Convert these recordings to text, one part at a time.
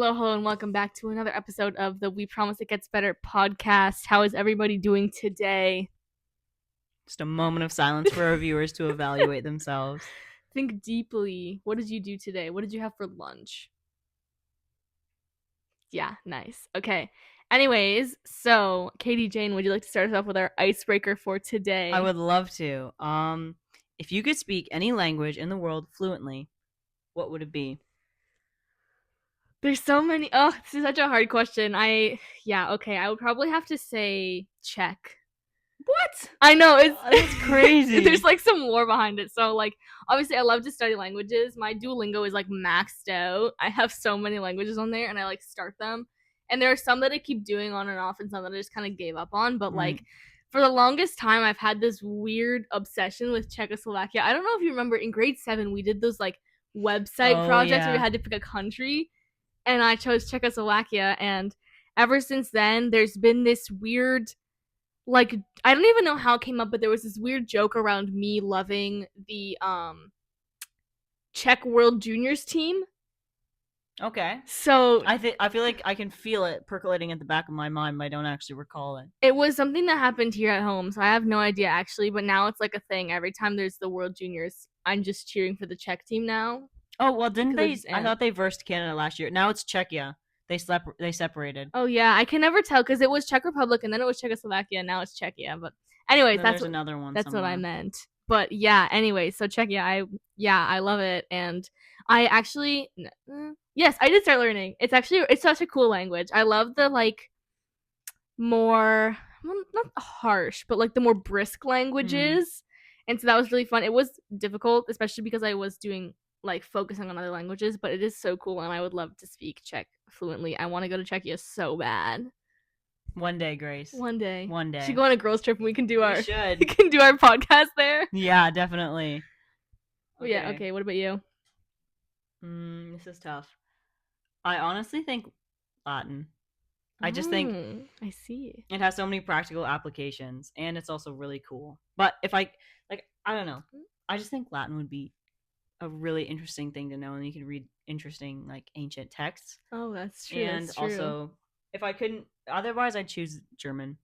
Hello, and welcome back to another episode of the We Promise It Gets Better podcast. How is everybody doing today? Just a moment of silence for our viewers to evaluate themselves. Think deeply. What did you do today? What did you have for lunch? Yeah, nice. Okay. Anyways, so Katie Jane, would you like to start us off with our icebreaker for today? I would love to. If you could speak any language in the world fluently, what would it be? There's so many. Oh, this is such a hard question. Okay. I would probably have to say Czech. What? I know, That's crazy. There's like some lore behind it. So like obviously I love to study languages. My Duolingo is like maxed out. I have so many languages on there and I like start them. And there are some that I keep doing on and off and some that I just kind of gave up on. But like for the longest time I've had this weird obsession with Czechoslovakia. I don't know if you remember in grade 7 we did those like website projects where we had to pick a country. And I chose Czechoslovakia, and ever since then there's been this weird, like, I don't even know how it came up, but there was this weird joke around me loving the Czech World Juniors team. Okay. So I feel like I can feel it percolating at the back of my mind, but I don't actually recall it. It was something that happened here at home, so I have no idea actually, but now it's like a thing. Every time there's the World Juniors, I'm just cheering for the Czech team now. Oh, well, didn't they? I thought they versed Canada last year. Now it's Czechia. They separated. Oh yeah, I can never tell because it was Czech Republic and then it was Czechoslovakia and now it's Czechia. But anyways, there's another one. That's somewhere. what I meant. But yeah, anyway, so Czechia, I love it, and I actually yes, I did start learning. It's such a cool language. I love the like more, well, not harsh, but like the more brisk languages, and so that was really fun. It was difficult, especially because I was doing like focusing on other languages, but it is so cool and I would love to speak Czech fluently. I want to go to Czechia so bad. One day, Grace. One day. One day. We should go on a girls trip and we can do our we should. We can do our podcast there. Yeah, definitely. Okay. Yeah, okay, what about you? This is tough. I honestly think Latin. I just think I see. It has so many practical applications and it's also really cool. But if I don't know. I just think Latin would be a really interesting thing to know, and you can read interesting like ancient texts. Oh, that's true. And that's true. Also, if I couldn't, otherwise I'd choose German.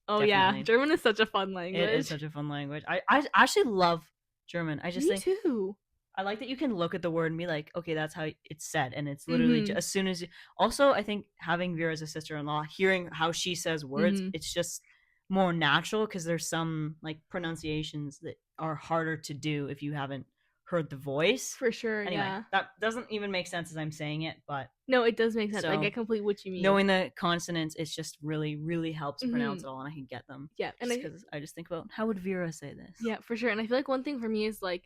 Oh definitely. Yeah, German is such a fun language. It is such a fun language. I actually love German. I just Me think too. I like that you can look at the word and be like, okay, that's how it's said, and it's literally just, as soon as you. Also, I think having Vera as a sister-in-law, hearing how she says words, it's just more natural because there's some like pronunciations that are harder to do if you haven't heard the voice. For sure. Anyway, yeah. That doesn't even make sense as I'm saying it, but no, it does make sense. I get completely what you mean. Knowing the consonants, it just really, really helps pronounce it all, and I can get them. Yeah, and because I just think about how would Vera say this. Yeah, for sure. And I feel like one thing for me is like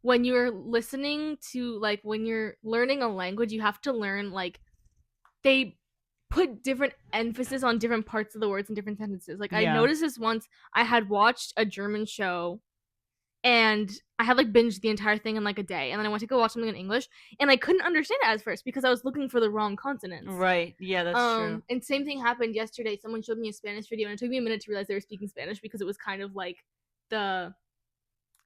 when you're listening to, like, when you're learning a language, you have to learn, like, they put different emphasis on different parts of the words in different sentences. Like, I noticed this once. I had watched a German show, and I had, like, binged the entire thing in, like, a day. And then I went to go watch something in English, and I couldn't understand it at first because I was looking for the wrong consonants. Right. Yeah, that's true. And same thing happened yesterday. Someone showed me a Spanish video, and it took me a minute to realize they were speaking Spanish because it was kind of, like, the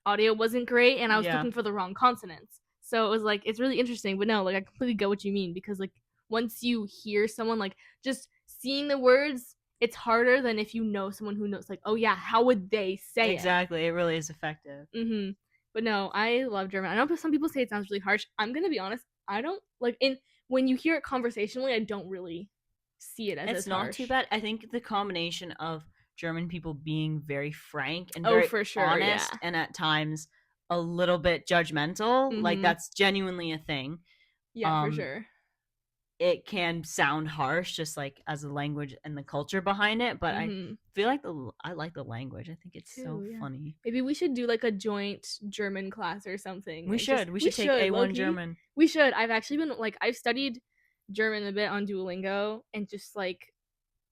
audio wasn't great and I was looking for the wrong consonants. So it was like, it's really interesting, but no, like I completely get what you mean, because like once you hear someone, like just seeing the words, it's harder than if you know someone who knows, like, oh yeah, how would they say it? Exactly. It really is effective. But no, I love German. I know some people say it sounds really harsh. I'm gonna be honest, I don't like when you hear it conversationally, I don't really see it as not harsh. Too bad. I think the combination of German people being very frank and very honest, and at times a little bit judgmental, like that's genuinely a thing. Yeah, for sure. It can sound harsh, just like as a language and the culture behind it, but I feel like I like the language. I think it's so funny. Maybe we should do like a joint German class or something. We should take A1 German. We should. I've actually been like, I've studied German a bit on Duolingo, and just like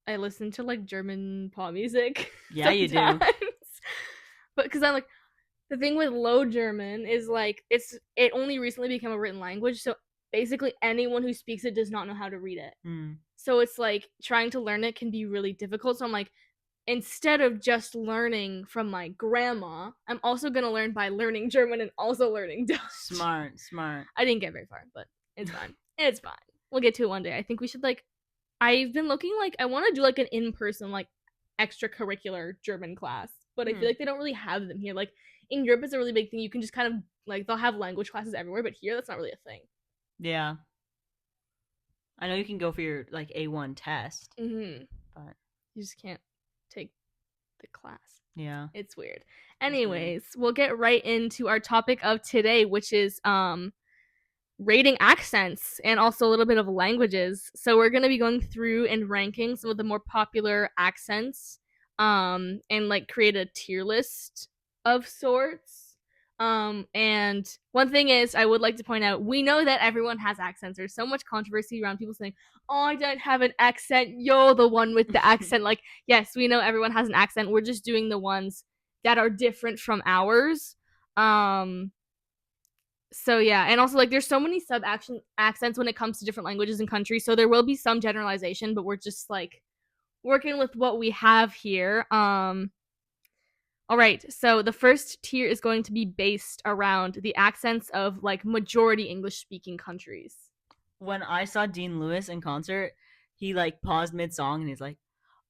I listen to like German pop music. Yeah, you do. But because I'm like, the thing with Low German is like it only recently became a written language, so basically anyone who speaks it does not know how to read it. So it's like trying to learn it can be really difficult. So I'm like, instead of just learning from my grandma, I'm also gonna learn by learning German and also learning Dutch. Smart. I didn't get very far, but it's fine. It's fine. We'll get to it one day. I think we should like. I've been looking like I want to do like an in-person like extracurricular German class, but I feel like they don't really have them here. Like in Europe, it's a really big thing. You can just kind of like they'll have language classes everywhere, but here that's not really a thing. Yeah. I know you can go for your like A1 test, but you just can't take the class. Yeah. It's weird. Anyways, we'll get right into our topic of today, which is rating accents and also a little bit of languages. So we're going to be going through and ranking some of the more popular accents and like create a tier list of sorts. And one thing is, I would like to point out, we know that everyone has accents. There's so much controversy around people saying, oh, I don't have an accent. You're the one with the accent. Like, yes, we know everyone has an accent. We're just doing the ones that are different from ours. So yeah, and also like there's so many accents when it comes to different languages and countries. So there will be some generalization, but we're just like working with what we have here. All right, so the first tier is going to be based around the accents of like majority English-speaking countries. When I saw Dean Lewis in concert, he like paused mid-song and he's like,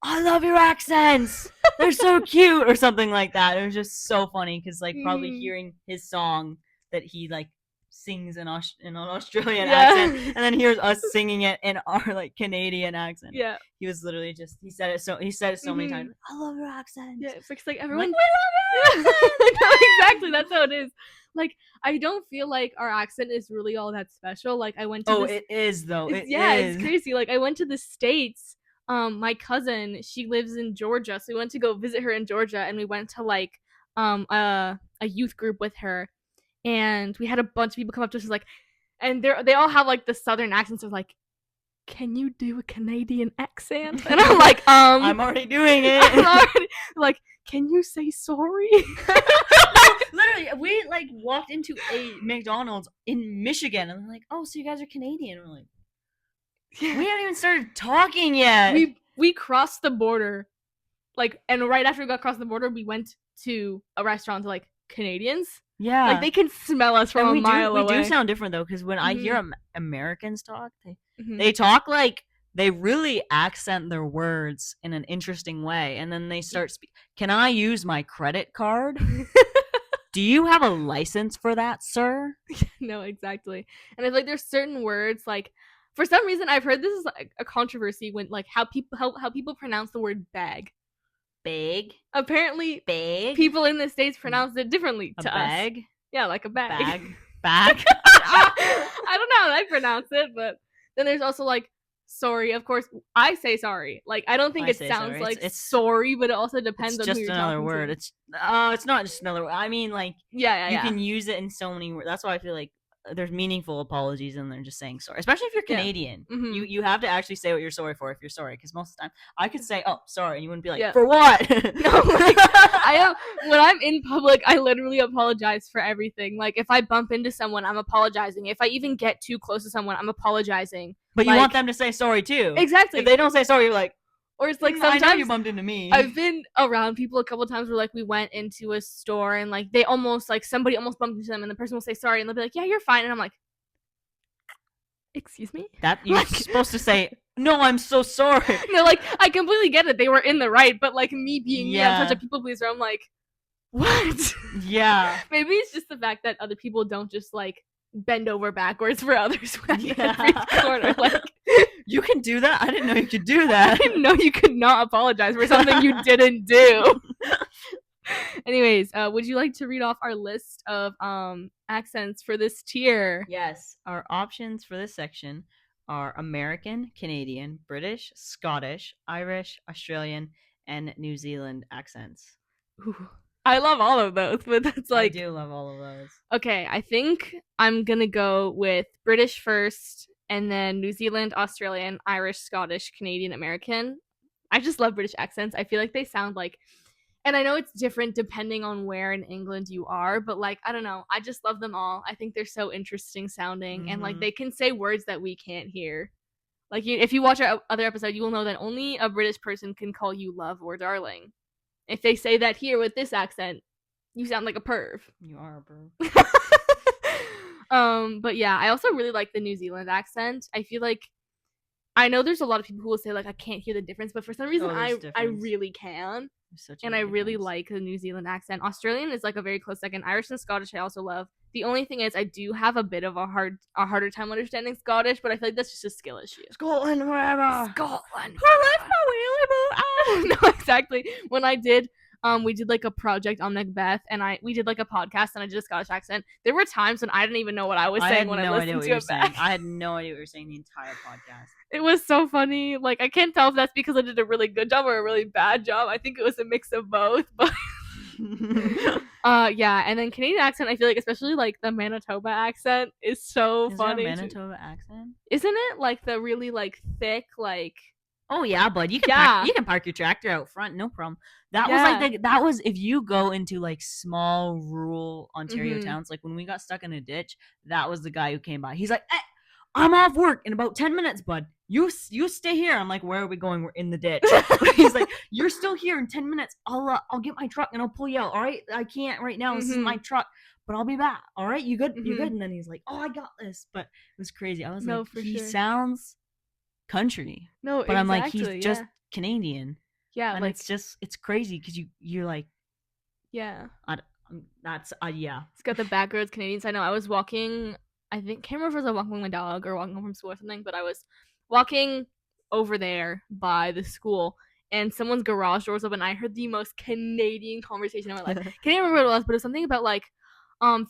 I love your accents! They're so cute! Or something like that. It was just so funny because like probably hearing his song that he like sings in an Australian accent and then hears us singing it in our like Canadian accent. Yeah. He was literally just he said it so many times. I love your accent. Yeah, it's like everyone we love your accent. No, exactly, that's how it is. Like I don't feel like our accent is really all that special. Like I went to it is though. It's crazy. Like I went to the States. My cousin, she lives in Georgia, so we went to go visit her in Georgia, and we went to like a youth group with her, and we had a bunch of people come up to us like, and they all have like the southern accents. They're like, can you do a Canadian accent? And I'm like, I'm already doing it. Like, can you say sorry? Literally, we like walked into a McDonald's in Michigan, and they're like, oh, so you guys are Canadian? And we're like, we haven't even started talking yet. We crossed the border, like, and right after we got across the border, we went to a restaurant to like Canadians. Yeah, like they can smell us from a mile away. We do sound different though, because when I hear Americans talk, they talk like they really accent their words in an interesting way, and then they start speaking. Can I use my credit card? Do you have a license for that, sir? No, exactly. And I feel like there's certain words like. For some reason, I've heard this is like a controversy when like how people pronounce the word bag. Bag. Apparently, bag. People in the States pronounce it differently to bag? us. Yeah, like a bag. Bag. I don't know how I pronounce it, but then there's also like sorry. Of course, I say sorry. Like I don't think it sounds like it's sorry, but it also depends on who you're talking to. It's just another word. It's not just another word. I mean, like you can use it in so many words. That's why I feel like there's meaningful apologies and they're just saying sorry, especially if you're Canadian. You have to actually say what you're sorry for if you're sorry, because most of the time I could say oh sorry and you wouldn't be like for what. No, like when I'm in public I literally apologize for everything. Like if I bump into someone I'm apologizing. If I even get too close to someone I'm apologizing. But you want them to say sorry too. Exactly. If they don't say sorry you're like, or it's like sometimes I know you bumped into me. I've been around people a couple times where like we went into a store and like they almost like somebody almost bumped into them and the person will say sorry and they'll be like yeah you're fine and I'm like excuse me, that you're supposed to say no I'm so sorry. No, like I completely get it, they were in the right, but like me being such a people pleaser I'm like what. Yeah. Maybe it's just the fact that other people don't just like bend over backwards for others when in every corner. Like you can do that? I didn't know you could do that. I didn't know you could not apologize for something you didn't do. Anyways, would you like to read off our list of accents for this tier? Yes. Our options for this section are American, Canadian, British, Scottish, Irish, Australian, and New Zealand accents. Ooh. I love all of those, but that's like... I do love all of those. Okay, I think I'm gonna go with British first, and then New Zealand, Australian, Irish, Scottish, Canadian, American. I just love British accents. I feel like they sound like... And I know it's different depending on where in England you are, but like, I don't know. I just love them all. I think they're so interesting sounding, and like they can say words that we can't hear. Like if you watch our other episode, you will know that only a British person can call you love or darling. If they say that here with this accent, you sound like a perv. You are a perv. But yeah, I also really like the New Zealand accent. I feel like I know there's a lot of people who will say like I can't hear the difference, but for some reason I really can. And I really like the New Zealand accent. Australian is like a very close second. Irish and Scottish I also love. The only thing is I do have a bit of a harder time understanding Scottish, but I feel like that's just a skill issue. Scotland forever. Scotland. Who left my wheelie boat? No, exactly. When I did we did like a project on Macbeth, and we did like a podcast, and I did a Scottish accent. There were times when I didn't even know what I was saying when I listened to it back. I had no idea what you were saying the entire podcast. It was so funny. Like I can't tell if that's because I did a really good job or a really bad job. I think it was a mix of both. But yeah, and then Canadian accent, I feel like especially like the Manitoba accent is so funny. There a Manitoba accent? Isn't it like the really like thick like? Oh yeah, bud. You can park your tractor out front, no problem. That was like that was if you go into like small rural Ontario towns, like when we got stuck in a ditch, that was the guy who came by. He's like, hey, I'm off work in about 10 minutes, bud. You stay here. I'm like, where are we going? We're in the ditch. He's like, you're still here in 10 minutes. I'll get my truck and I'll pull you out. All right, I can't right now. This is my truck, but I'll be back. All right, you good? You good? And then he's like, oh, I got this. But it was crazy. I was like, he sounds country. No, but I'm like, he's just Canadian. Yeah, and like, it's crazy because you're like, yeah, that's yeah. It's got the backroads Canadians. I know. I was walking. I can't remember if I was walking with my dog or walking home from school or something, but I was walking over there by the school, and someone's garage door was open. I heard the most Canadian conversation in my life. Can't remember what it was, but it was something about like,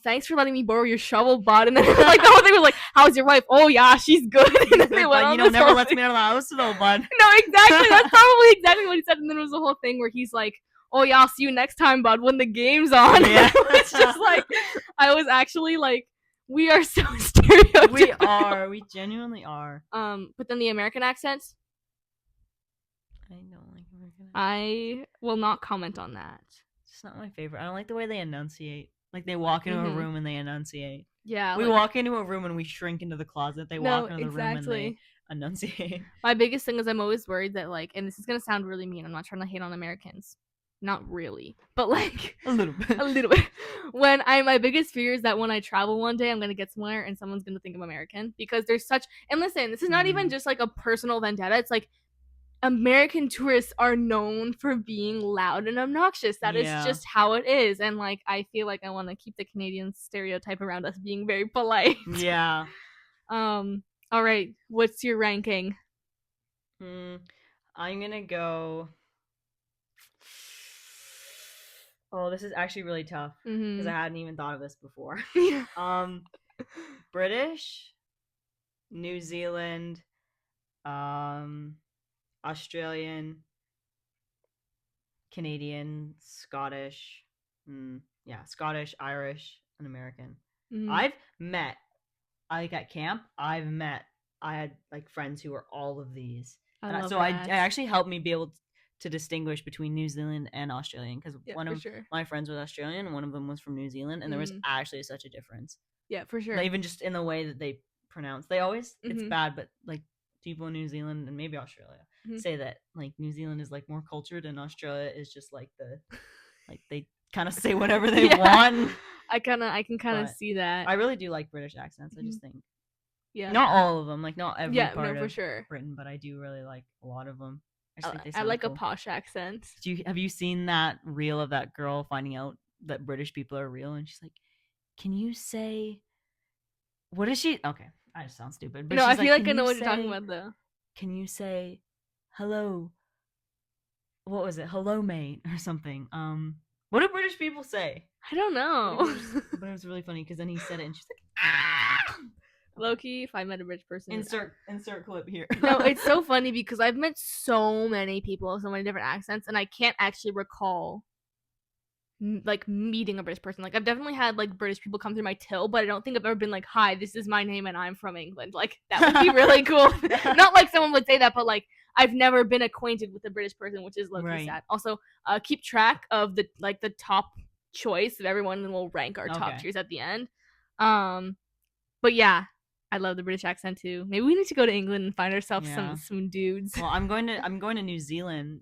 thanks for letting me borrow your shovel, bud. And then like the whole thing was like, how's your wife? Oh yeah, she's good. And then they went on never lets me out of the house though, bud. No, exactly. That's probably exactly what he said. And then it was the whole thing where he's like, oh yeah, I'll see you next time, bud, when the game's on. Yeah. It's just like, I was actually like, we are so stereotypical. We genuinely are. But then the American accents, I don't like American accents. I will not comment on that. It's not my favorite. I don't like the way they enunciate. Like they walk into a room and they enunciate. Yeah. We walk into a room and we shrink into the closet. They walk into the room and they enunciate. My biggest thing is I'm always worried that like, and this is gonna sound really mean, I'm not trying to hate on Americans. Not really. But like a little bit. A little bit. My biggest fear is that when I travel one day I'm gonna get somewhere and someone's gonna think I'm American. Because there's such, and listen, this is not even just like a personal vendetta. It's like American tourists are known for being loud and obnoxious. That is just how it is. And like I feel like I want to keep the Canadian stereotype around us being very polite. Yeah. All right. What's your ranking? I'm gonna go. Oh, this is actually really tough because I hadn't even thought of this before. British, New Zealand, Australian, Canadian, Scottish, Scottish, Irish, and American. I've met, like at camp, I had like friends who were all of these. It actually helped me be able to distinguish between New Zealand and Australian because one of my friends was Australian and one of them was from New Zealand, and there was actually such a difference. Yeah, for sure. Like, even just in the way that they pronounce. They always, it's bad, but like people in New Zealand and maybe Australia say that like New Zealand is like more cultured and Australia is just like they kind of say whatever they want. I can kind of see that. I really do like British accents. I just think not all of them, like not every part of Britain, but I do really like a lot of them. I like cool. A posh accent. Have you seen that reel of that girl finding out that British people are real, and she's like, can you say, what is she? Okay, I just sound stupid. But no, I feel like I know what you're talking about though. Can you say hello? What was it? Hello, mate, or something. What do British people say? I don't know. But it was really funny because then he said it and she's like, ah! Low-key, if I met a British person. Insert clip here. No, it's so funny because I've met so many people with so many different accents, and I can't actually recall like meeting a British person. Like I've definitely had like British people come through my till, but I don't think I've ever been like, hi, this is my name and I'm from England. Like that would be really cool. Not like someone would say that, but like I've never been acquainted with a British person, which is low-key sad. Also, keep track of the top choice of everyone, and we'll rank our top tiers at the end. But yeah, I love the British accent too. Maybe we need to go to England and find ourselves some dudes. Well, I'm going to New Zealand,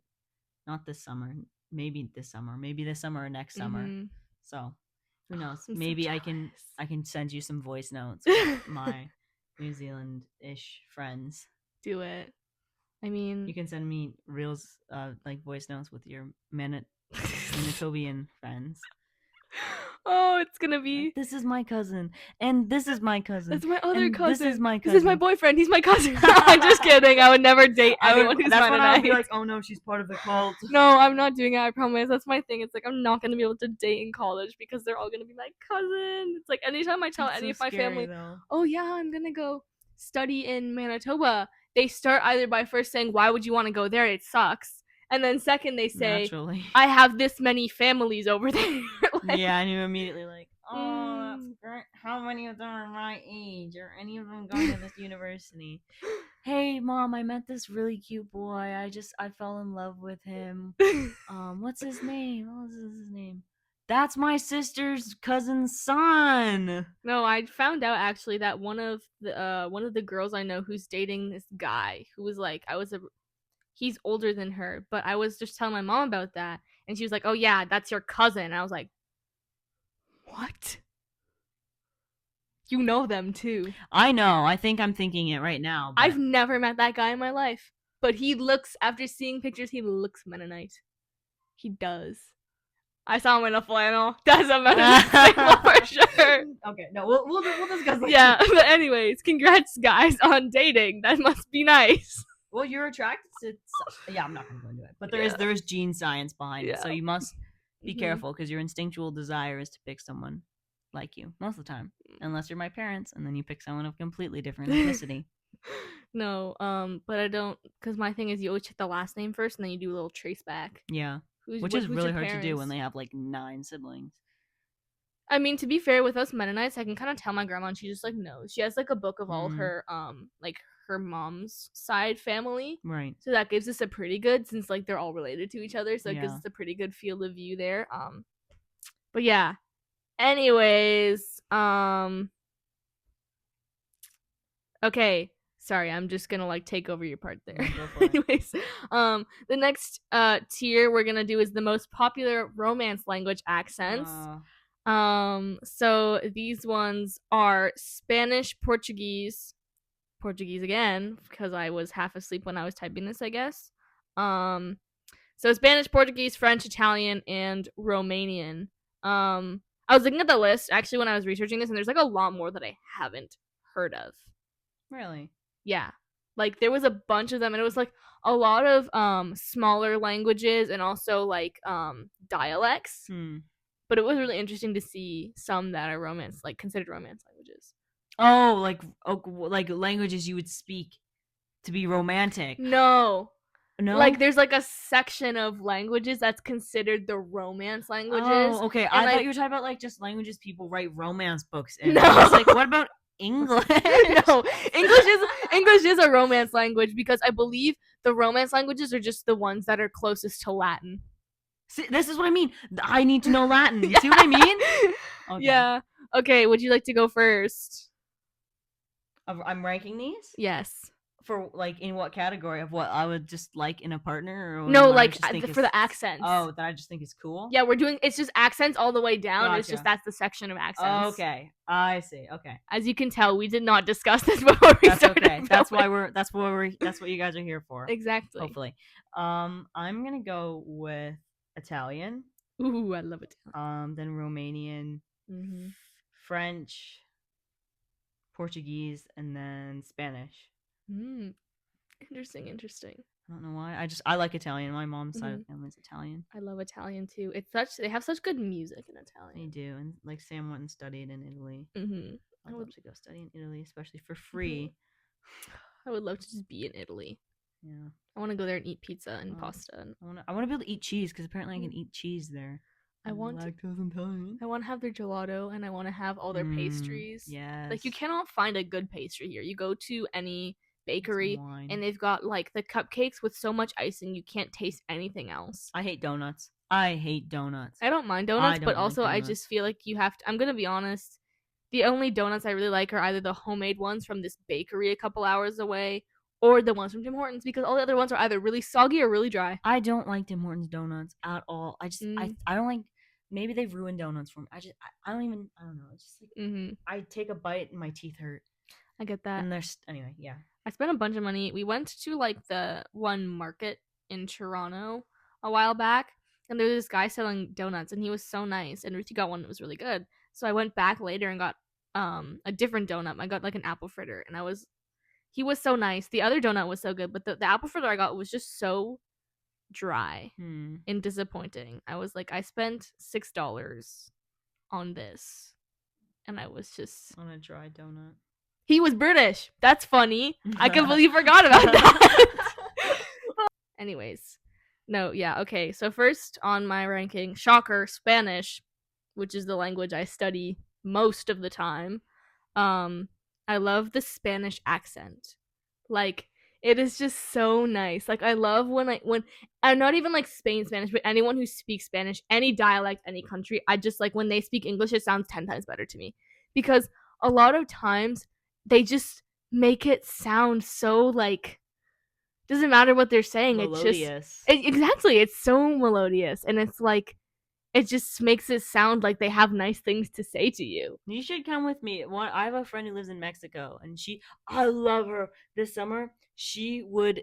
not this summer. Maybe this summer or next summer. So Who knows? I'm so Maybe I jealous. can send you some voice notes with my New Zealand-ish friends. Do it. I mean, You can send me reels, like voice notes with your Manitobian friends. oh, it's gonna be. This is my cousin, and this is my cousin. That's my other and cousin. This is my cousin. This is my boyfriend. He's my cousin. I'm just kidding. I would never date anyone who's That's when I would be Mennonite. like, oh no, she's part of the cult. No, I'm not doing it. I promise. That's my thing. It's like I'm not gonna be able to date in college because they're all gonna be my cousin. It's like anytime I tell That's any so of my scary, family, though. oh yeah, I'm gonna go study in Manitoba, they start either by first saying, why would you want to go there? It sucks. And then second, they say, Naturally. I have this many families over there. Like, yeah, and you're immediately like, oh, that's mm. great. How many of them are my age? Are any of them going to this university? Hey, Mom, I met this really cute boy. I fell in love with him. What's his name? What was his name? That's my sister's cousin's son. No, I found out actually that one of the girls I know who's dating this guy who was like he's older than her, but I was just telling my mom about that, and she was like, "Oh yeah, that's your cousin." And I was like, "What? You know them too?" I know. I think I'm thinking it right now. But... I've never met that guy in my life, but he looks. After seeing pictures, he looks Mennonite. He does. I saw him in a flannel. That's a Mennonite for sure. Okay, no, we'll discuss that. Yeah, but anyways, congrats guys on dating. That must be nice. Well, you're attracted to. Yeah, I'm not gonna go into it, but there is gene science behind it, so you must be careful because your instinctual desire is to pick someone like you most of the time, unless you're my parents, and then you pick someone of completely different ethnicity. No, but I don't, because my thing is you always check the last name first, and then you do a little trace back. Yeah, which is really hard to do when they have like 9 siblings. I mean, to be fair, with us Mennonites, I can kind of tell my grandma, and she just like knows. She has like a book of all her like her mom's side family, right? So that gives us a pretty good, since like they're all related to each other, so it gives us a pretty good field of view there. But yeah. Anyways, okay. Sorry, I'm just gonna like take over your part there. Anyways, the next tier we're gonna do is the most popular Romance language accents. So these ones are Spanish, Portuguese again, because I was half asleep when I was typing this, I guess. So Spanish, Portuguese, French, Italian, and Romanian. I was looking at the list actually when I was researching this, and there's like a lot more that I haven't heard of. Really? Yeah. Like there was a bunch of them, and it was like a lot of smaller languages and also like dialects. But it was really interesting to see some that are considered Romance languages. Oh, like languages you would speak to be romantic. No. Like there's like a section of languages that's considered the Romance languages. Oh, okay. I thought you were talking about like just languages people write romance books in. No. I was like, what about English? No, English is a Romance language because I believe the Romance languages are just the ones that are closest to Latin. See, this is what I mean. I need to know Latin. Yeah. See what I mean? Okay. Yeah. Okay, would you like to go first? I'm ranking these? Yes. For like in what category of what I would just like in a partner? Or no, like for the accents. Oh, that I just think is cool? Yeah, it's just accents all the way down. Gotcha. It's just that's the section of accents. Okay, I see. Okay. As you can tell, we did not discuss this before we started. Okay. That's what you guys are here for. Exactly. Hopefully. I'm gonna go with Italian. Ooh, I love Italian. Then Romanian, French, Portuguese, and then Spanish. Interesting. I don't know why. I like Italian. My mom's side of the family is Italian. I love Italian too. They have such good music in Italian. They do, and like Sam went and studied in Italy. I'd love to go study in Italy, especially for free. I would love to just be in Italy. Yeah, I want to go there and eat pizza and pasta. I want to be able to eat cheese because apparently I can eat cheese there. I want lactose intolerant. I want to have their gelato and I want to have all their pastries. Yes. Like you cannot find a good pastry here. You go to any bakery and they've got like the cupcakes with so much icing you can't taste anything else. I hate donuts. I don't mind donuts, but also I just feel like you have to. I'm gonna be honest. The only donuts I really like are either the homemade ones from this bakery a couple hours away or the ones from Tim Hortons, because all the other ones are either really soggy or really dry. I don't like Tim Hortons donuts at all. I don't like maybe they've ruined donuts for me. I don't know. It's just like I take a bite and my teeth hurt. I get that. And there's anyway, yeah. I spent a bunch of money. We went to like the one market in Toronto a while back, and there was this guy selling donuts, and he was so nice. And Ruthie got one that was really good. So I went back later and got a different donut. I got like an apple fritter, and he was so nice. The other donut was so good, but the apple fritter I got was just so dry and disappointing. I was like, I spent $6 on this, and I was just on a dry donut. He was British. That's funny. I completely forgot about that. Anyways, no, yeah, okay. So first on my ranking, shocker, Spanish, which is the language I study most of the time. I love the Spanish accent. Like, it is just so nice. Like, I love when I'm not even like Spain Spanish, but anyone who speaks Spanish, any dialect, any country, I just like when they speak English, it sounds 10 times better to me. Because a lot of times they just make it sound so like, doesn't matter what they're saying. Melodious. Exactly. It's so melodious. And it's like, it just makes it sound like they have nice things to say to you. You should come with me. I have a friend who lives in Mexico, and I love her. This summer, she would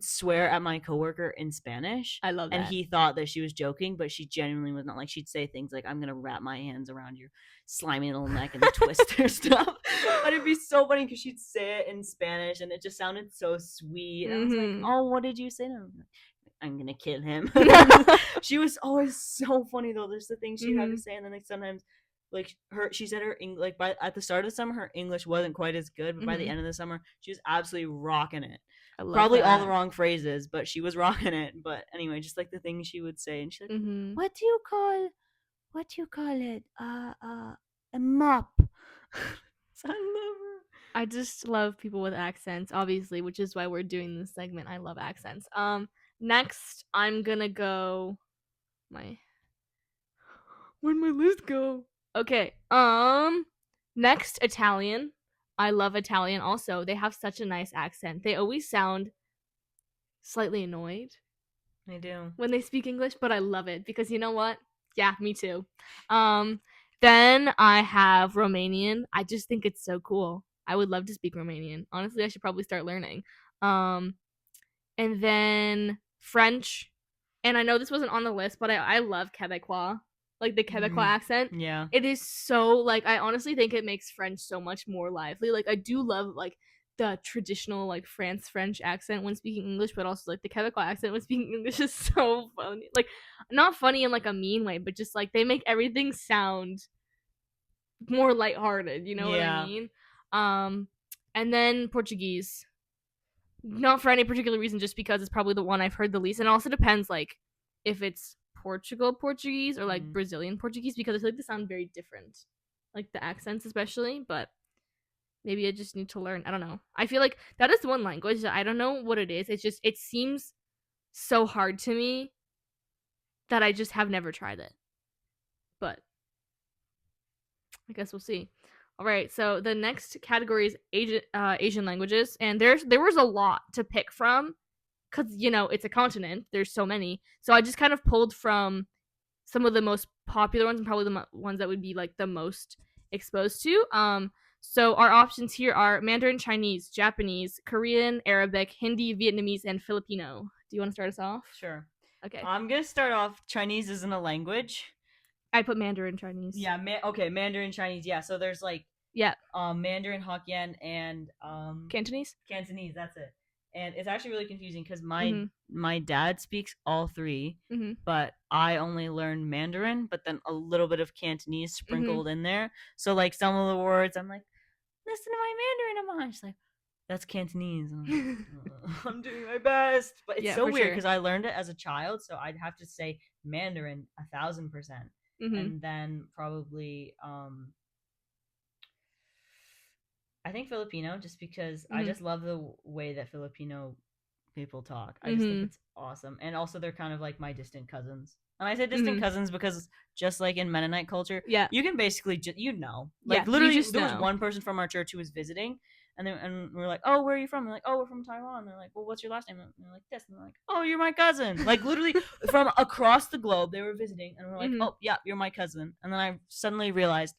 swear at my coworker in Spanish. I love that. And he thought that she was joking, but she genuinely was not. Like, she'd say things like, "I'm gonna wrap my hands around your slimy little neck," and twist her stuff. But it'd be so funny because she'd say it in Spanish, and it just sounded so sweet. And I was like, "Oh, what did you say to him?" I'm gonna kill him. She was always so funny though. There's the things she'd have to say, and then like sometimes, like she said her English. Like at the start of the summer, her English wasn't quite as good, but by the end of the summer, she was absolutely rocking it. Probably all the wrong phrases, but she was rocking it. But anyway, just like the things she would say, and she's like, "What do you call it? A mop." So I love her. I just love people with accents, obviously, which is why we're doing this segment. I love accents. Next, I'm gonna go. Where'd my list go? Okay. Next, Italian. I love Italian. Also, they have such a nice accent. They always sound slightly annoyed. They do when they speak English, but I love it because you know what? Yeah, me too. Then I have Romanian. I just think it's so cool. I would love to speak Romanian. Honestly, I should probably start learning. And then French. And I know this wasn't on the list, but I love Quebecois. Like the Quebecois accent. Yeah. It is so, like, I honestly think it makes French so much more lively. Like, I do love, like, the traditional, like, French accent when speaking English, but also, like, the Quebecois accent when speaking English is so funny. Like, not funny in, like, a mean way, but just, like, they make everything sound more lighthearted, you know what I mean? And then Portuguese. Not for any particular reason, just because it's probably the one I've heard the least. And it also depends, like, if it's Portugal Portuguese or, like, Brazilian Portuguese, because I feel like they sound very different. Like, the accents especially, but maybe I just need to learn. I don't know. I feel like that is one language that I don't know what it is. It's just, it seems so hard to me that I just have never tried it. But I guess we'll see. All right, so the next category is Asian languages, and there was a lot to pick from, because, you know, it's a continent. There's so many. So I just kind of pulled from some of the most popular ones and probably the ones that would be, like, the most exposed to. So our options here are Mandarin Chinese, Japanese, Korean, Arabic, Hindi, Vietnamese, and Filipino. Do you want to start us off? Sure. Okay. I'm going to start off. Chinese isn't a language. I put Mandarin Chinese. Yeah, okay, Mandarin Chinese. Yeah, so there's, like, Mandarin, Hokkien, and Cantonese? Cantonese, that's it. And it's actually really confusing because my dad speaks all three, but I only learned Mandarin, but then a little bit of Cantonese sprinkled in there. So, like, some of the words, I'm like, listen to my Mandarin, Amma. She's like, that's Cantonese. And I'm doing my best. But it's so weird because I learned it as a child, so I'd have to say Mandarin 1,000%. And then probably I think Filipino, just because I just love the way that Filipino people talk. I just think it's awesome. And also they're kind of like my distant cousins. And I say distant cousins because just like in Mennonite culture, you can basically literally there was one person from our church who was visiting, and we're like, oh, where are you from? They're like, oh, we're from Taiwan. They're like, well, what's your last name? And they're like, this. And they're like, oh, you're my cousin. Like literally from across the globe, they were visiting, and we're like, oh, yeah, you're my cousin. And then I suddenly realized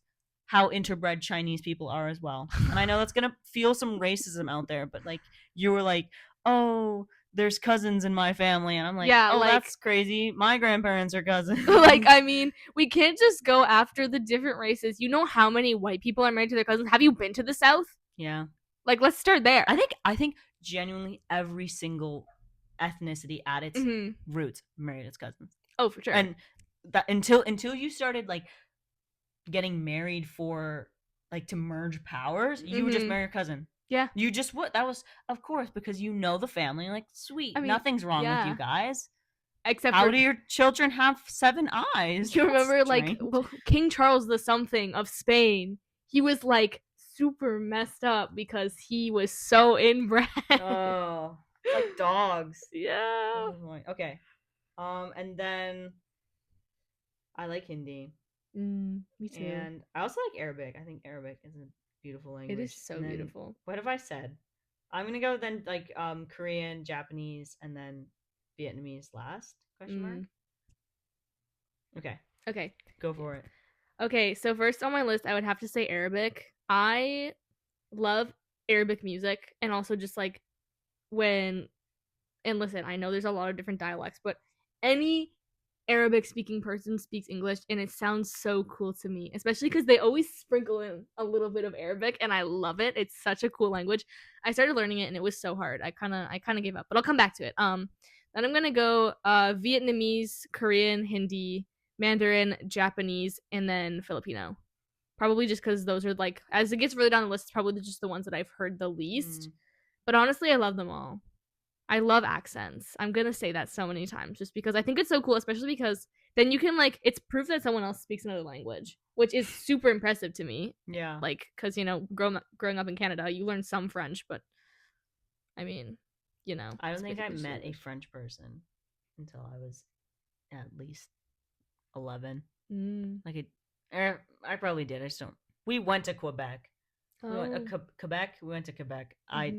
how interbred Chinese people are as well. And I know that's gonna feel some racism out there, but like you were like, oh, there's cousins in my family, and I'm like, yeah, oh, like, that's crazy. My grandparents are cousins. Like, I mean, we can't just go after the different races. You know how many white people are married to their cousins? Have you been to the South? Yeah. Like, let's start there. I think genuinely every single ethnicity at its roots married its cousins. Oh, for sure. And that until you started like getting married for like to merge powers, you would just marry your cousin. Yeah. You just would. That was, of course, because you know the family. Like, sweet. I mean, nothing's wrong with you guys. Except how do your children have 7 eyes? You remember, like, King Charles the something of Spain? He was, like, super messed up because he was so inbred. Oh. Like dogs. Yeah. Okay. And then I like Hindi. Me too. And I also like Arabic. I think Arabic is a beautiful language. It is so beautiful. What have I said? I'm gonna go then like Korean, Japanese, and then Vietnamese last? Question mark. Okay. Go for it. Okay, so first on my list, I would have to say Arabic. I love Arabic music, and also just like and listen, I know there's a lot of different dialects, but any Arabic speaking person speaks English, and it sounds so cool to me, especially because they always sprinkle in a little bit of Arabic, and I love it. It's such a cool language. I started learning it, and it was so hard. I kind of gave up, but I'll come back to it. Then I'm gonna go Vietnamese, Korean, Hindi, Mandarin, Japanese, and then Filipino. Probably just because those are like, as it gets further down the list, probably just the ones that I've heard the least. But honestly, I love them all. I love accents. I'm going to say that so many times just because I think it's so cool, especially because then you can, like, it's proof that someone else speaks another language, which is super impressive to me. Yeah. Like, because, you know, growing up in Canada, you learn some French, but, I mean, you know. I don't think I met a French person until I was at least 11. Like, I probably did. I just don't. We went to Quebec. Quebec. We went to Quebec. I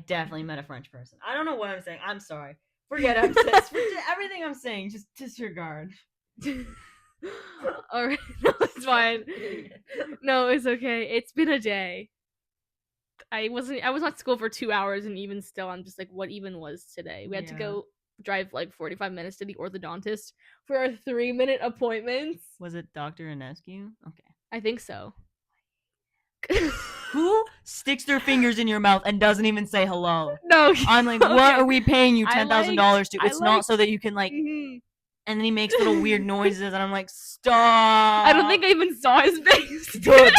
definitely met a French person. I don't know what I'm saying. I'm sorry. Forget everything I'm saying. Just disregard. All right, no, it's fine. No, it's okay. It's been a day. I was at school for 2 hours, and even still, I'm just like, what even was today? We had to go drive like 45 minutes to the orthodontist for our 3-minute appointments. Was it Dr. Inescu? Okay, I think so. Who sticks their fingers in your mouth and doesn't even say hello? No, I'm like, okay. What are we paying you $10,000 to? It's not so that you can like. And then he makes little weird noises, and I'm like, stop. I don't think I even saw his face. Good,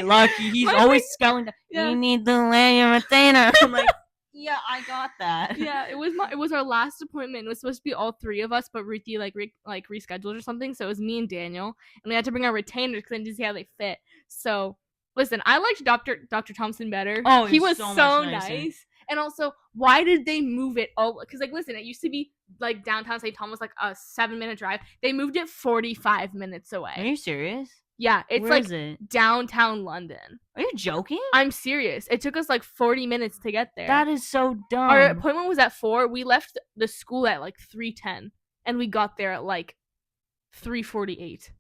lucky. He's always scowling. Yeah. You need to lay your retainer. I'm like, yeah, I got that. Yeah, it was our last appointment. It was supposed to be all 3 of us, but Ruthie rescheduled or something. So it was me and Daniel, and we had to bring our retainers because I didn't see how they fit. So. Listen, I liked Dr. Thompson better. Oh, he was so nice. And also, why did they move it? Oh, because like, listen, it used to be like downtown St. Thomas, like a 7-minute drive. They moved it 45 minutes away. Are you serious? Yeah, it's like downtown London. Are you joking? I'm serious. It took us like 40 minutes to get there. That is so dumb. Our appointment was at 4. We left the school at like 3:10, and we got there at like 3:48.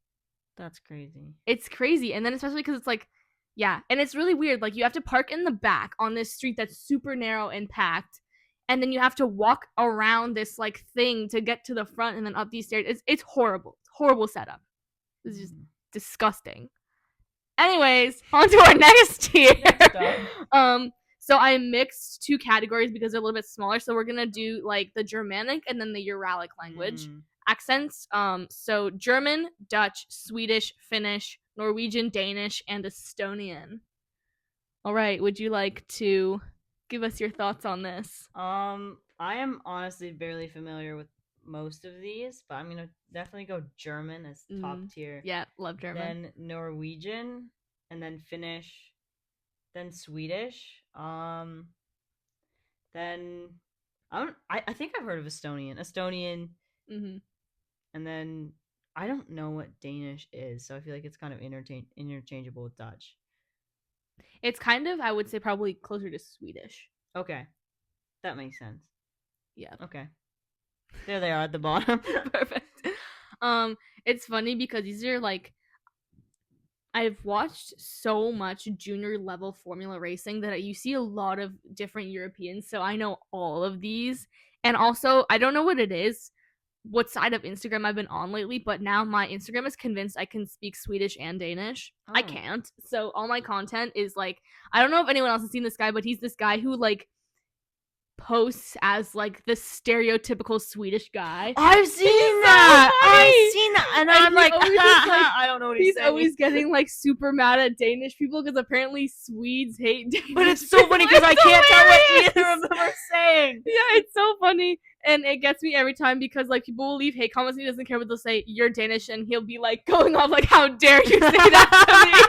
That's crazy. It's crazy, and then especially because it's like. Yeah, and it's really weird. Like, you have to park in the back on this street that's super narrow and packed, and then you have to walk around this, like, thing to get to the front and then up these stairs. It's horrible. Horrible setup. It's just disgusting. Anyways, on to our next tier. So I mixed 2 categories because they're a little bit smaller. So we're going to do, like, the Germanic and then the Uralic language. Accents. So German, Dutch, Swedish, Finnish, Norwegian, Danish, and Estonian. All right, would you like to give us your thoughts on this? I am honestly barely familiar with most of these, but I'm gonna definitely go German as top tier. Yeah, love German. Then Norwegian, and then Finnish, then Swedish. Then I think I've heard of Estonian. And then I don't know what Danish is, so I feel like it's kind of interchangeable with Dutch. It's kind of, I would say, probably closer to Swedish. Okay, that makes sense. Yeah. Okay, there they are at the bottom. Perfect. It's funny because these are like, I've watched so much junior level formula racing that you see a lot of different Europeans, so I know all of these. And also, I don't know what it is, what side of Instagram I've been on lately, but now my Instagram is convinced I can speak Swedish and Danish. I Oh. can't. So all my content is like, I don't know if anyone else has seen this guy, but he's this guy who like posts as like the stereotypical Swedish guy. I've seen so that. funny. I've seen that, and I'm he like, always is like- I don't know what He's saying. always getting like super mad at Danish people because apparently Swedes hate Danish. But it's so funny because I It's can't tell what hilarious. either of them are saying. Yeah, it's so funny. And it gets me every time because like people will leave hate comments and he doesn't care what they'll say, you're Danish, and he'll be like going off like, how dare you say that to me?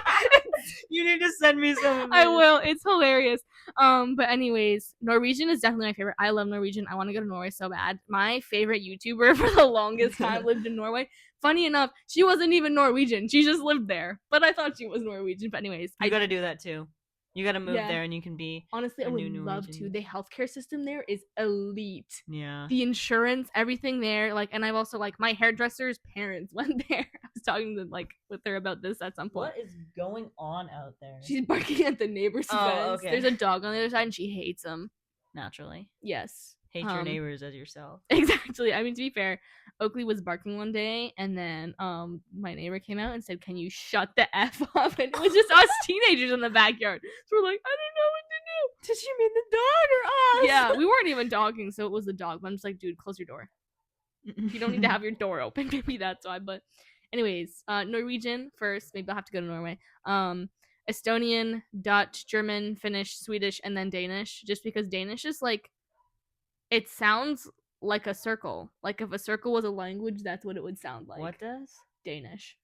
You need to send me some of I these. will. It's hilarious. But anyways, Norwegian is definitely my favorite. I love Norwegian. I want to go to Norway so bad. My favorite YouTuber for the longest time lived in Norway. Funny enough, she wasn't even Norwegian. She just lived there. But I thought she was Norwegian. But anyways, You gotta do that too. You gotta move Yeah. there and you can be. honestly, a I would new love to. Norwegian. The healthcare system there is elite. Yeah. The insurance, everything there. Like, and I've also like my hairdresser's parents went there. I was talking to like with her about this at some point. What is going on out there? She's barking at the neighbor's Oh, fence. okay. There's a dog on the other side, and she hates them. Naturally. Yes. Hate your neighbors as yourself. Exactly. I mean, to be fair, Oakley was barking one day, and then my neighbor came out and said, "Can you shut the f up?" And it was just us teenagers in the backyard. So we're like, I don't know what to do. Did she mean the dog or us? Yeah, we weren't even dogging, so it was the dog. But I'm just like, dude, close your door. You don't need to have your door open. Maybe that's why. But anyways, Norwegian first. Maybe I'll have to go to Norway. Estonian, Dutch, German, Finnish, Swedish, and then Danish. Just because Danish is like, it sounds like a circle. Like if a circle was a language, that's what it would sound like. What does? Danish.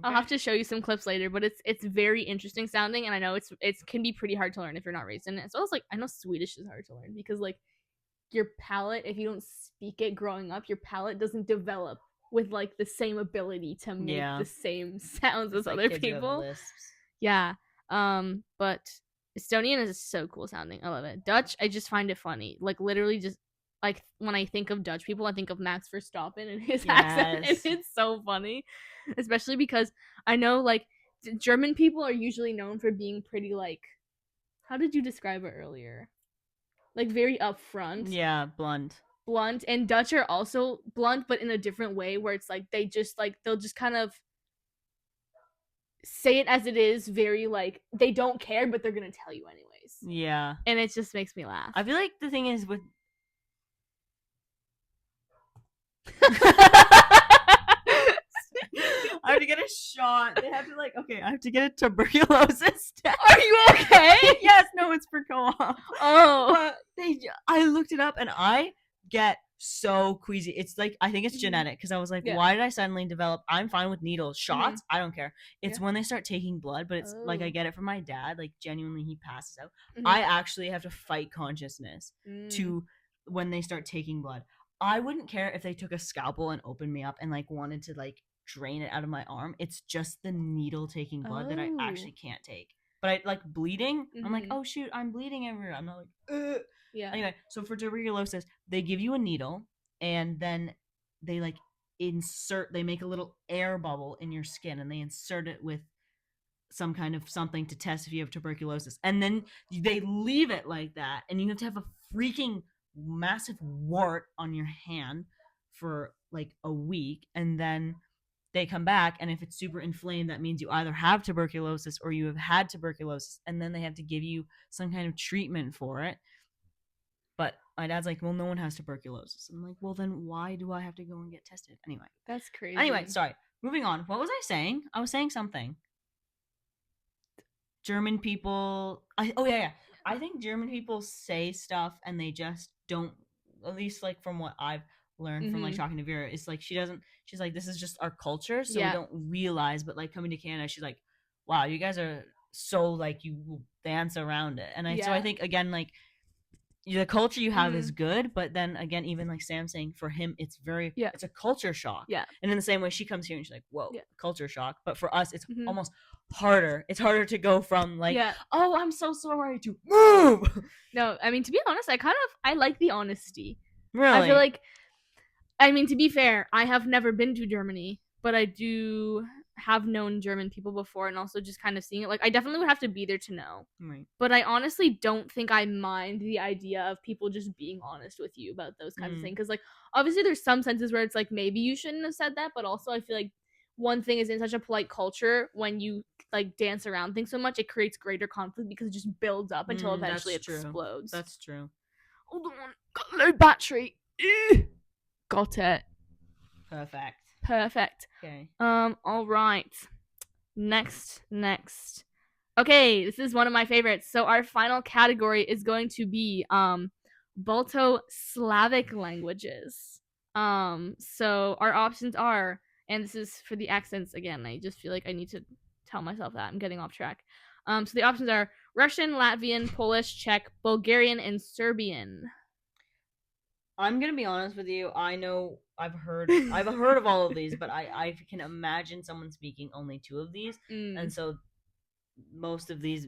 I'll have to show you some clips later, but it's very interesting sounding, and I know it can be pretty hard to learn if you're not raised in it. As well as like, I know Swedish is hard to learn because like your palate, if you don't speak it growing up, your palate doesn't develop with like the same ability to make the same sounds as like other kids who have people. lisps. Yeah. But Estonian is so cool sounding. I love it. Dutch, I just find it funny. Like literally just like when I think of Dutch people, I think of Max Verstappen and his accent. And it's so funny. Especially because I know like German people are usually known for being pretty like, how did you describe it earlier? Like very upfront. Yeah, blunt. And Dutch are also blunt, but in a different way where it's like they just like they'll just kind of say it as it is, very like they don't care, but they're gonna tell you anyways. Yeah. And it just makes me laugh. I feel like the thing is with I have to get a shot. They have to like, okay, I have to get a tuberculosis test. Are you okay? Yes, no, it's for co-op. Oh. I looked it up and I get so queasy. It's like, I think it's genetic because I was like, why did I suddenly develop? I'm fine with needles. Shots, I don't care. It's when they start taking blood, but it's like I get it from my dad. Like genuinely, he passes out. I actually have to fight consciousness to when they start taking blood. I wouldn't care if they took a scalpel and opened me up and like wanted to like drain it out of my arm. It's just the needle taking blood that I actually can't take. But I like bleeding. I'm like, oh shoot, I'm bleeding everywhere. I'm not like, ugh. Yeah. Anyway, so for tuberculosis, they give you a needle and then they like they make a little air bubble in your skin and they insert it with some kind of something to test if you have tuberculosis. And then they leave it like that and you have to have a freaking massive wart on your hand for like a week, and then they come back, and if it's super inflamed, that means you either have tuberculosis or you have had tuberculosis, and then they have to give you some kind of treatment for it. But my dad's like, well, no one has tuberculosis. I'm like, well, then why do I have to go and get tested? Anyway. That's crazy. Anyway, sorry. Moving on. What was I saying? I was saying something. German people... yeah. I think German people say stuff and they just don't, at least like from what I've learned from like talking to Vera, it's like she's like, this is just our culture, so we don't realize, but like coming to Canada, she's like, wow, you guys are so like, you dance around it. And so I think again, like the culture you have is good, but then again, even like Sam saying, for him it's a culture shock. Yeah. And in the same way, she comes here and she's like, whoa, Yeah. culture shock. But for us, it's almost harder. It's harder to go from like, oh, I'm so sorry, to move. No, I mean, to be honest, I like the honesty. Really? I feel like, I mean, to be fair, I have never been to Germany, but I do have known German people before, and also just kind of seeing it. Like, I definitely would have to be there to know. Right. But I honestly don't think I mind the idea of people just being honest with you about those kinds of things. Because, like, obviously there's some senses where it's like, maybe you shouldn't have said that, but also I feel like one thing is, in such a polite culture, when you like dance around things so much, it creates greater conflict because it just builds up until eventually it explodes. That's true. Hold on, got low battery. Got it. Perfect. Okay. All right. Next. Okay, this is one of my favorites. So our final category is going to be Balto-Slavic languages. So our options are, and this is for the accents again. I just feel like I need to tell myself that I'm getting off track. So the options are Russian, Latvian, Polish, Czech, Bulgarian, and Serbian. I'm gonna be honest with you. I know I've heard of all of these, but I can imagine someone speaking only 2 of these, and so most of these,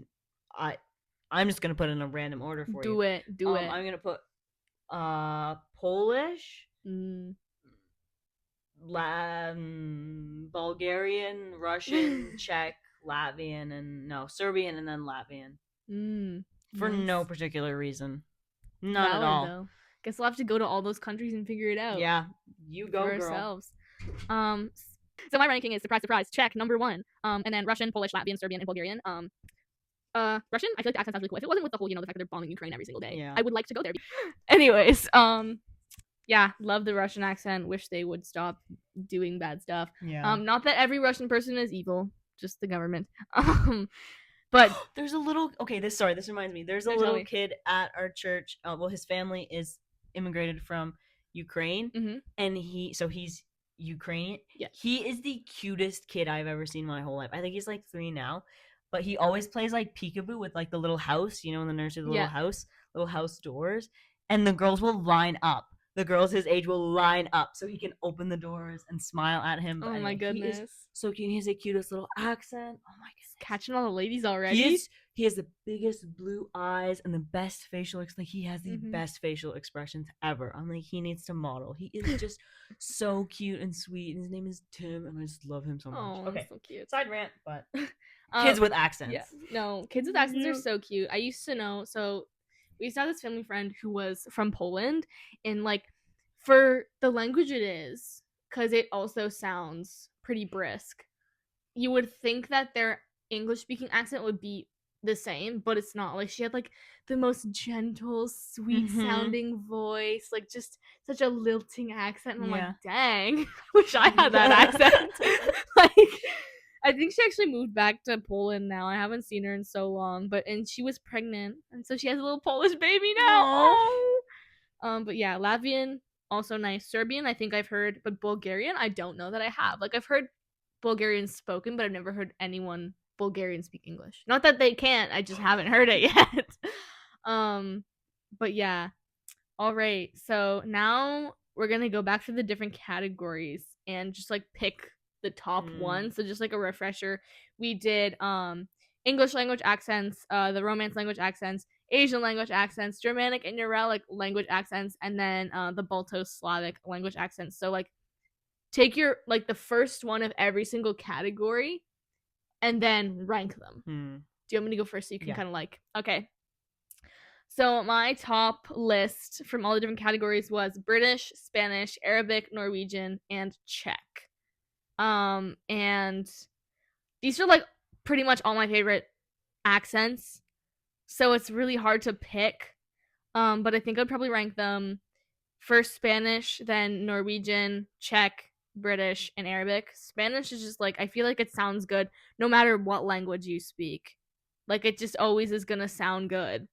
I'm just gonna put in a random order for you. Do it. I'm gonna put Polish, Bulgarian, Russian, Czech, Latvian, and Serbian, and then Latvian. For no particular reason. None at all. Though. Guess we'll have to go to all those countries and figure it out. Yeah, you go, for girl. Ourselves. So my ranking is surprise, Czech number 1, and then Russian, Polish, Latvian, Serbian, and Bulgarian. Russian, I feel like the accent's really cool. If it wasn't with the whole, the fact that they're bombing Ukraine every single day, I would like to go there. Anyways, yeah, love the Russian accent. Wish they would stop doing bad stuff. Yeah. Not that every Russian person is evil, just the government. But there's a little. Okay, this reminds me. There's a little kid at our church. Well, his family is immigrated from Ukraine, and he's Ukrainian. Yeah. He is the cutest kid I've ever seen in my whole life. I think he's like 3 now, but he always plays like peekaboo with like the little house, in the nursery, the little house doors, and the girls will line up. The girls his age will line up so he can open the doors and smile at him. Oh my goodness. He is so cute. He has the cutest little accent. Oh my goodness. Catching all the ladies already. He has the biggest blue eyes and the best facial he has the best facial expressions ever. I'm like, he needs to model. He is just so cute and sweet. And his name is Tim, and I just love him so much. Oh, okay. So cute. Side rant, but kids with accents. Yeah. No, kids with accents are so cute. I used to know, we used to have this family friend who was from Poland, and like for the language it is, because it also sounds pretty brisk, you would think that their English speaking accent would be the same, but it's not. Like, she had like the most gentle, sweet sounding voice, like just such a lilting accent, and I'm like, dang, I wish I had that accent. Like, I think she actually moved back to Poland now. I haven't seen her in so long, and she was pregnant, and so she has a little Polish baby now. But yeah, Latvian, also nice. Serbian, I think I've heard, but Bulgarian, I don't know that I have. Like, I've heard Bulgarian spoken, but I've never heard anyone Bulgarian speak English. Not that they can't, I just haven't heard it yet. But yeah. All right, so now we're gonna go back to the different categories and just like pick the top one. So just like a refresher, we did English language accents, the Romance language accents, Asian language accents, Germanic and Uralic language accents, and then the Balto-Slavic language accents. So like take your like the first one of every single category and then rank them. Do you want me to go first so you can kind of like, okay. So my top list from all the different categories was British, Spanish, Arabic, Norwegian, and Czech. And these are like pretty much all my favorite accents. So it's really hard to pick. But I think I'd probably rank them first Spanish, then Norwegian, Czech, British, and Arabic. Spanish is just like, I feel like it sounds good no matter what language you speak. Like, it just always is gonna sound good.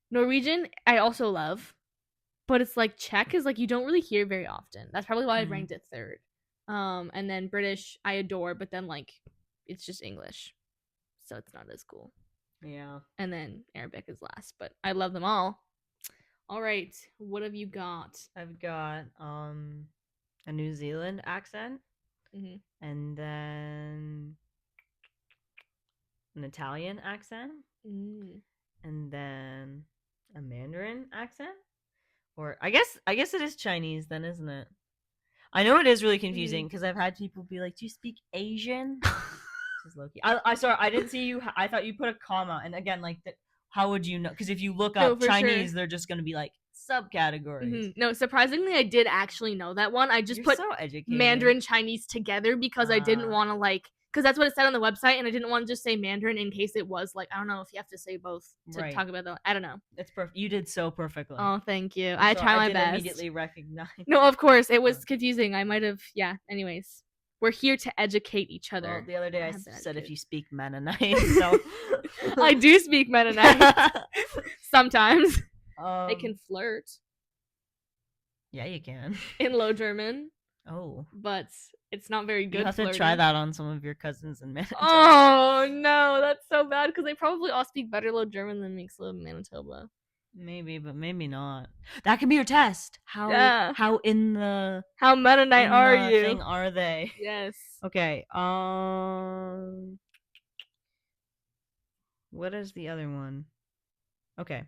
Norwegian I also love, but it's like Czech is like you don't really hear very often. That's probably why I ranked it third. And then British I adore, but then like it's just English, so it's not as cool. Yeah. And then Arabic is last, but I love them all. All right, what have you got? I've got a New Zealand accent, and then an Italian accent, and then a Mandarin accent, or I guess it is Chinese then, isn't it? I know it is really confusing because I've had people be like, "Do you speak Asian?" This is Loki. I sorry, I didn't see you. I thought you put a comma, and again, like, how would you know? Because if you look up Chinese, they're just gonna be like subcategories. No, surprisingly, I did actually know that one. I just You're put so educated. Mandarin Chinese together because I didn't want to because that's what it said on the website, and I didn't want to just say Mandarin in case it was like, I don't know if you have to say both to talk about that. I don't know. It's perfect. You did so perfectly. Oh, thank you. I try my best. Immediately recognize. No, of course it was confusing. I might have. Yeah. Anyways, we're here to educate each other. Well, the other day I said if you speak Mennonite, so I do speak Mennonite sometimes. I can flirt. Yeah, you can in Low German. Oh, but it's not very good. You have to try that on some of your cousins in Manitoba. Oh no, that's so bad because they probably all speak better Low German than Mixed Low Manitoba. Maybe, but maybe not. That can be your test. How Mennonite are you? Thing are they? Yes. Okay. What is the other one? Okay.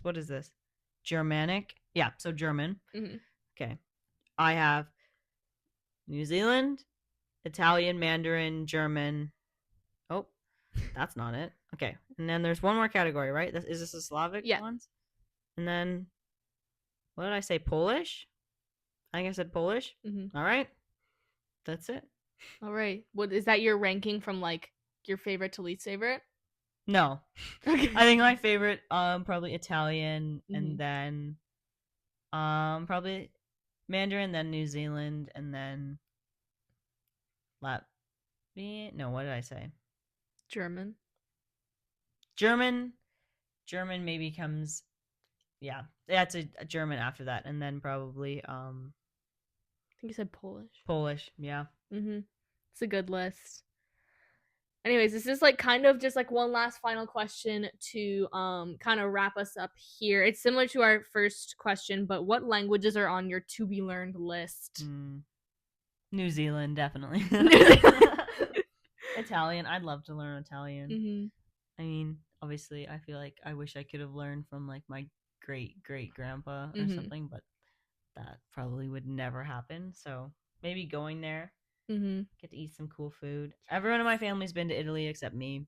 What is this? Germanic? Yeah, so German. Okay. I have New Zealand, Italian, Mandarin, German. Oh, that's not it. Okay. And then there's one more category, right? Is this the Slavic ones? And then, what did I say? Polish? I think I said Polish. All right. That's it. All right. What is that your ranking from like your favorite to least favorite? No. Okay. I think my favorite, probably Italian, and then, probably Mandarin, then New Zealand, and then Latvia. No, what did I say? German maybe comes. Yeah, it's a German after that, and then probably I think you said Polish. Polish, yeah. It's a good list. Anyways, this is like kind of just like one last final question to kind of wrap us up here. It's similar to our first question, but what languages are on your to be learned list? New Zealand, definitely. Italian, I'd love to learn Italian. I mean, obviously, I feel like I wish I could have learned from like my great grandpa or something, but that probably would never happen. So maybe going there, get to eat some cool food. Everyone in my family's been to Italy except me.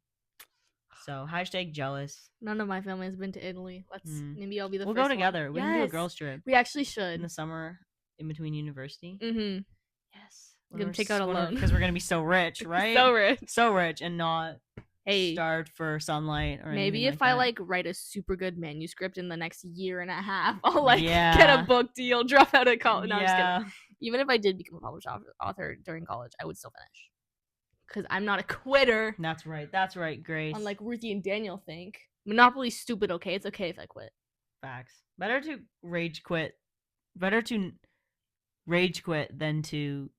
So #jealous. None of my family has been to Italy. Maybe I'll be the first. We'll go together. We can do a girls trip. We actually should in the summer in between university. Yes. We're gonna take out a loan because we're gonna be so rich, right? So rich, and not starved for sunlight or maybe if I like write a super good manuscript in the next year and a half, I'll like get a book deal, drop out of college. No, I'm just kidding. Even if I did become a published author during college, I would still finish because I'm not a quitter. That's right, Grace. Unlike Ruthie and Daniel think. Monopoly's stupid. Okay, it's okay if I quit. Facts. Better to rage quit than to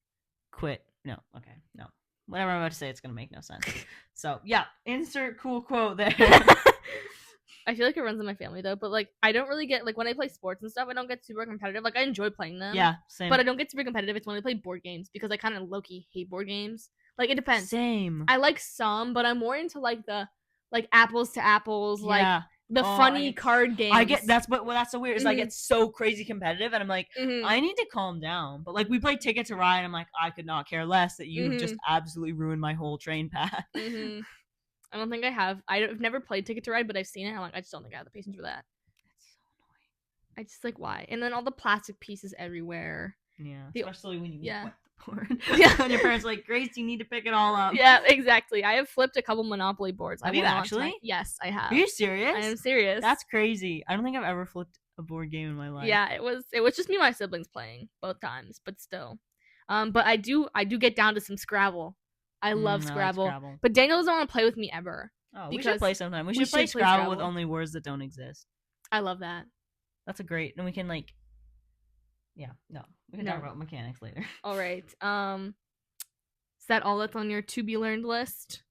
quit. No, okay, no. Whatever I'm about to say, it's gonna make no sense. So yeah, insert cool quote there. I feel like it runs in my family though, but like I don't really get like when I play sports and stuff, I don't get super competitive. Like I enjoy playing them. Yeah, same. But I don't get super competitive. It's when I play board games because I kind of low-key hate board games. Like it depends. Same. I like some, but I'm more into like the like apples to apples, like the funny card games. I get that's so weird is I get so crazy competitive and I'm like I need to calm down. But like we played Ticket to Ride, I'm like I could not care less that you just absolutely ruined my whole train path. I don't think I have. I've never played Ticket to Ride, but I've seen it. I'm like I just don't think I have the patience for that. That's so annoying. I just like why? And then all the plastic pieces everywhere. Yeah, especially when you the board. Yeah, and your parents are like, Grace, you need to pick it all up. Yeah, exactly. I have flipped a couple Monopoly boards. Have you actually? Yes, I have. Are you serious? I am serious. That's crazy. I don't think I've ever flipped a board game in my life. Yeah, it was just me and my siblings playing both times, but still. But I do get down to some Scrabble. I love Scrabble. Like Scrabble. But Daniel doesn't want to play with me ever. Oh, we should play sometime. We should play Scrabble with only words that don't exist. I love that. That's a great, and we can like. Yeah, no, we can talk about mechanics later. All right. Is that all that's on your to be learned list?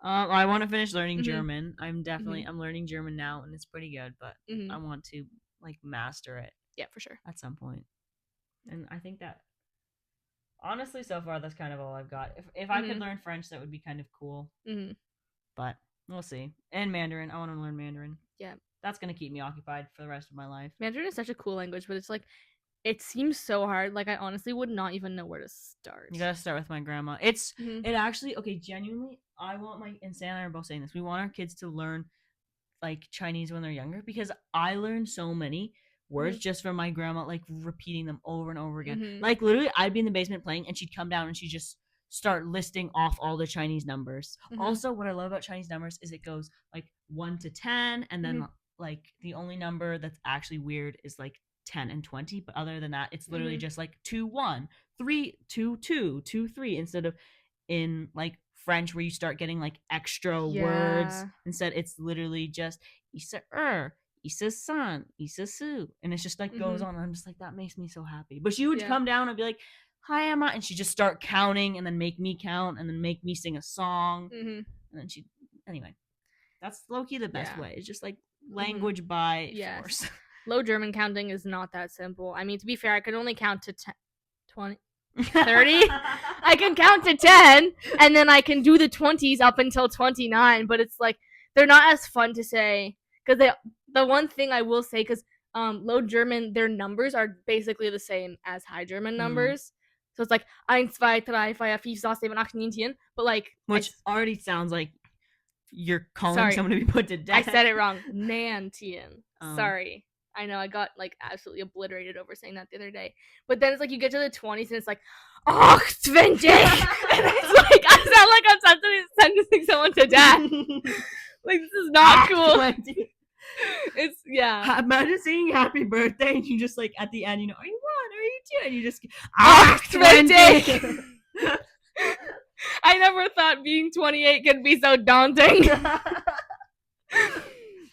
I want to finish learning Mhm. German. I'm learning German now, and it's pretty good. But Mhm. I want to like master it Yeah, for sure. at some point. And I think that honestly, so far that's kind of all I've got. If I could learn French, that would be kind of cool. But we'll see. And Mandarin, I want to learn Mandarin. Yeah, that's gonna keep me occupied for the rest of my life. Mandarin is such a cool language, but it's like it seems so hard. Like I honestly would not even know where to start. You gotta start with my grandma. It actually okay. Genuinely, I want and Sam and I are both saying this. We want our kids to learn like Chinese when they're younger because I learned so many words just from my grandma, like repeating them over and over again. Like literally, I'd be in the basement playing, and she'd come down and she'd just start listing off all the Chinese numbers. Also, what I love about Chinese numbers is it goes like 1 to 10, and then like the only number that's actually weird is like 10 and 20, but other than that it's literally just like 2 1 3 2 2 2 3 instead of in like French where you start getting like extra words. Instead it's literally just isa isa san isa su, and it's just like goes on, and I'm just like, that makes me so happy. But she would come down and be like, hi Emma, and she'd just start counting and then make me count and then make me sing a song. And then she anyway, that's low-key the best way. It's just like language by force. Low German counting is not that simple. I mean, to be fair, I could only count to 10, 20, 30. I can count to 10, and then I can do the 20s up until 29, but it's like, they're not as fun to say. Because the one thing I will say, because Low German, their numbers are basically the same as High German numbers. So it's like 1, 2, 3, 4, 5, 6, 7, 8, 9, 10. But like, which already sounds like you're calling someone to be put to death. I said it wrong. Nantien. Sorry. I know I got like absolutely obliterated over saying that the other day. But then it's like you get to the 20s and it's like, oh, 20. And it's like I sound like I'm sentencing someone to death. Like, this is not cool. 20. It's imagine saying happy birthday and you just like at the end, you know, are you 1, are you 2, and you just 20. I never thought being 28 could be so daunting.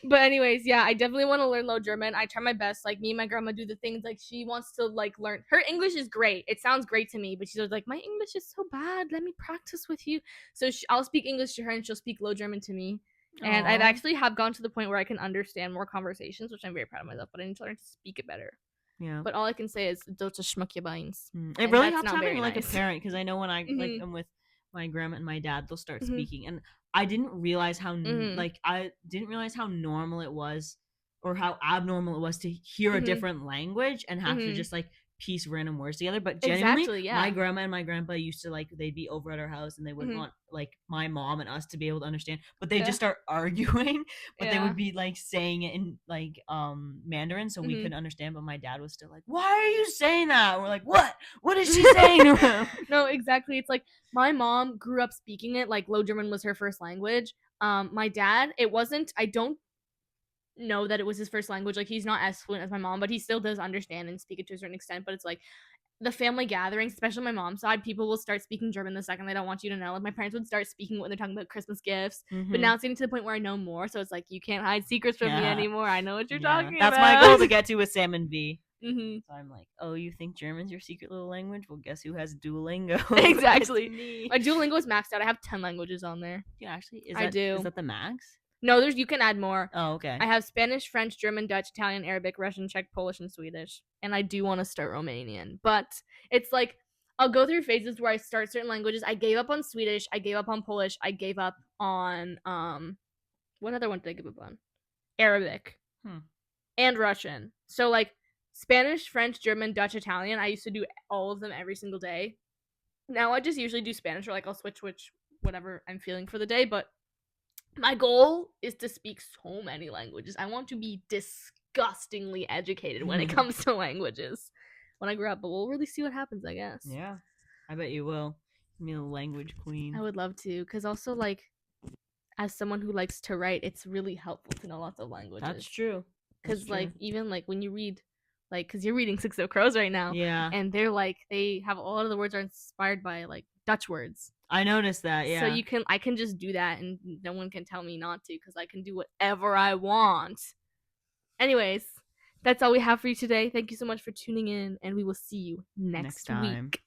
But anyways, yeah, I definitely want to learn Low German. I try my best. Like, me and my grandma do the things. Like, she wants to, like, learn. Her English is great. It sounds great to me. But she's like, my English is so bad. Let me practice with you. So I'll speak English to her, and she'll speak Low German to me. And I'd actually have gone to the point where I can understand more conversations, which I'm very proud of myself. But I need to learn to speak it better. Yeah. But all I can say is, Deutsche Schmuckjebeins. It really helps having, like, a parent. Because I know when I, like, I'm with my grandma and my dad, they'll start speaking. And I didn't realize how normal it was, or how abnormal it was to hear a different language and have to just like piece random words together. But genuinely, my grandma and my grandpa used to, like, they'd be over at our house and they wouldn't want like my mom and us to be able to understand, but they just start arguing. But they would be like saying it in like Mandarin, so we couldn't understand. But my dad was still like, "Why are you saying that?" We're like, What is she saying?" No, exactly. It's like my mom grew up speaking it. Like, Low German was her first language. My dad, it wasn't. I don't know that it was his first language. Like, he's not as fluent as my mom, but he still does understand and speak it to a certain extent. But it's like the family gatherings, especially my mom's side, people will start speaking German the second they don't want you to know. Like, my parents would start speaking when they're talking about Christmas gifts. But now it's getting to the point where I know more, so it's like, you can't hide secrets from me anymore. I know what you're talking about. That's my goal to get to with Sam and V. So I'm like, oh, you think German's your secret little language? Well, guess who has Duolingo? Exactly. My Duolingo is maxed out. I have 10 languages on there. Yeah, actually, I do. Is that the max? No, you can add more. Oh, okay. I have Spanish, French, German, Dutch, Italian, Arabic, Russian, Czech, Polish, and Swedish. And I do want to start Romanian. But it's like, I'll go through phases where I start certain languages. I gave up on Swedish. I gave up on Polish. I gave up on, what other one did I give up on? Arabic. And Russian. So, like, Spanish, French, German, Dutch, Italian, I used to do all of them every single day. Now I just usually do Spanish, or like I'll switch whatever I'm feeling for the day. But my goal is to speak so many languages. I want to be disgustingly educated when it comes to languages when I grow up. But we'll really see what happens, I guess. Yeah, I bet you will. You mean a language queen. I would love to, because also, like, as someone who likes to write, it's really helpful to know lots of languages. That's true. Because, like, even, like, when you read, like, because you're reading Six of Crows right now. Yeah. And they're, like, they have a lot of the words are inspired by, like, Dutch words. I noticed that, yeah. So I can just do that, and no one can tell me not to, because I can do whatever I want. Anyways, that's all we have for you today. Thank you so much for tuning in, and we will see you next time. Week.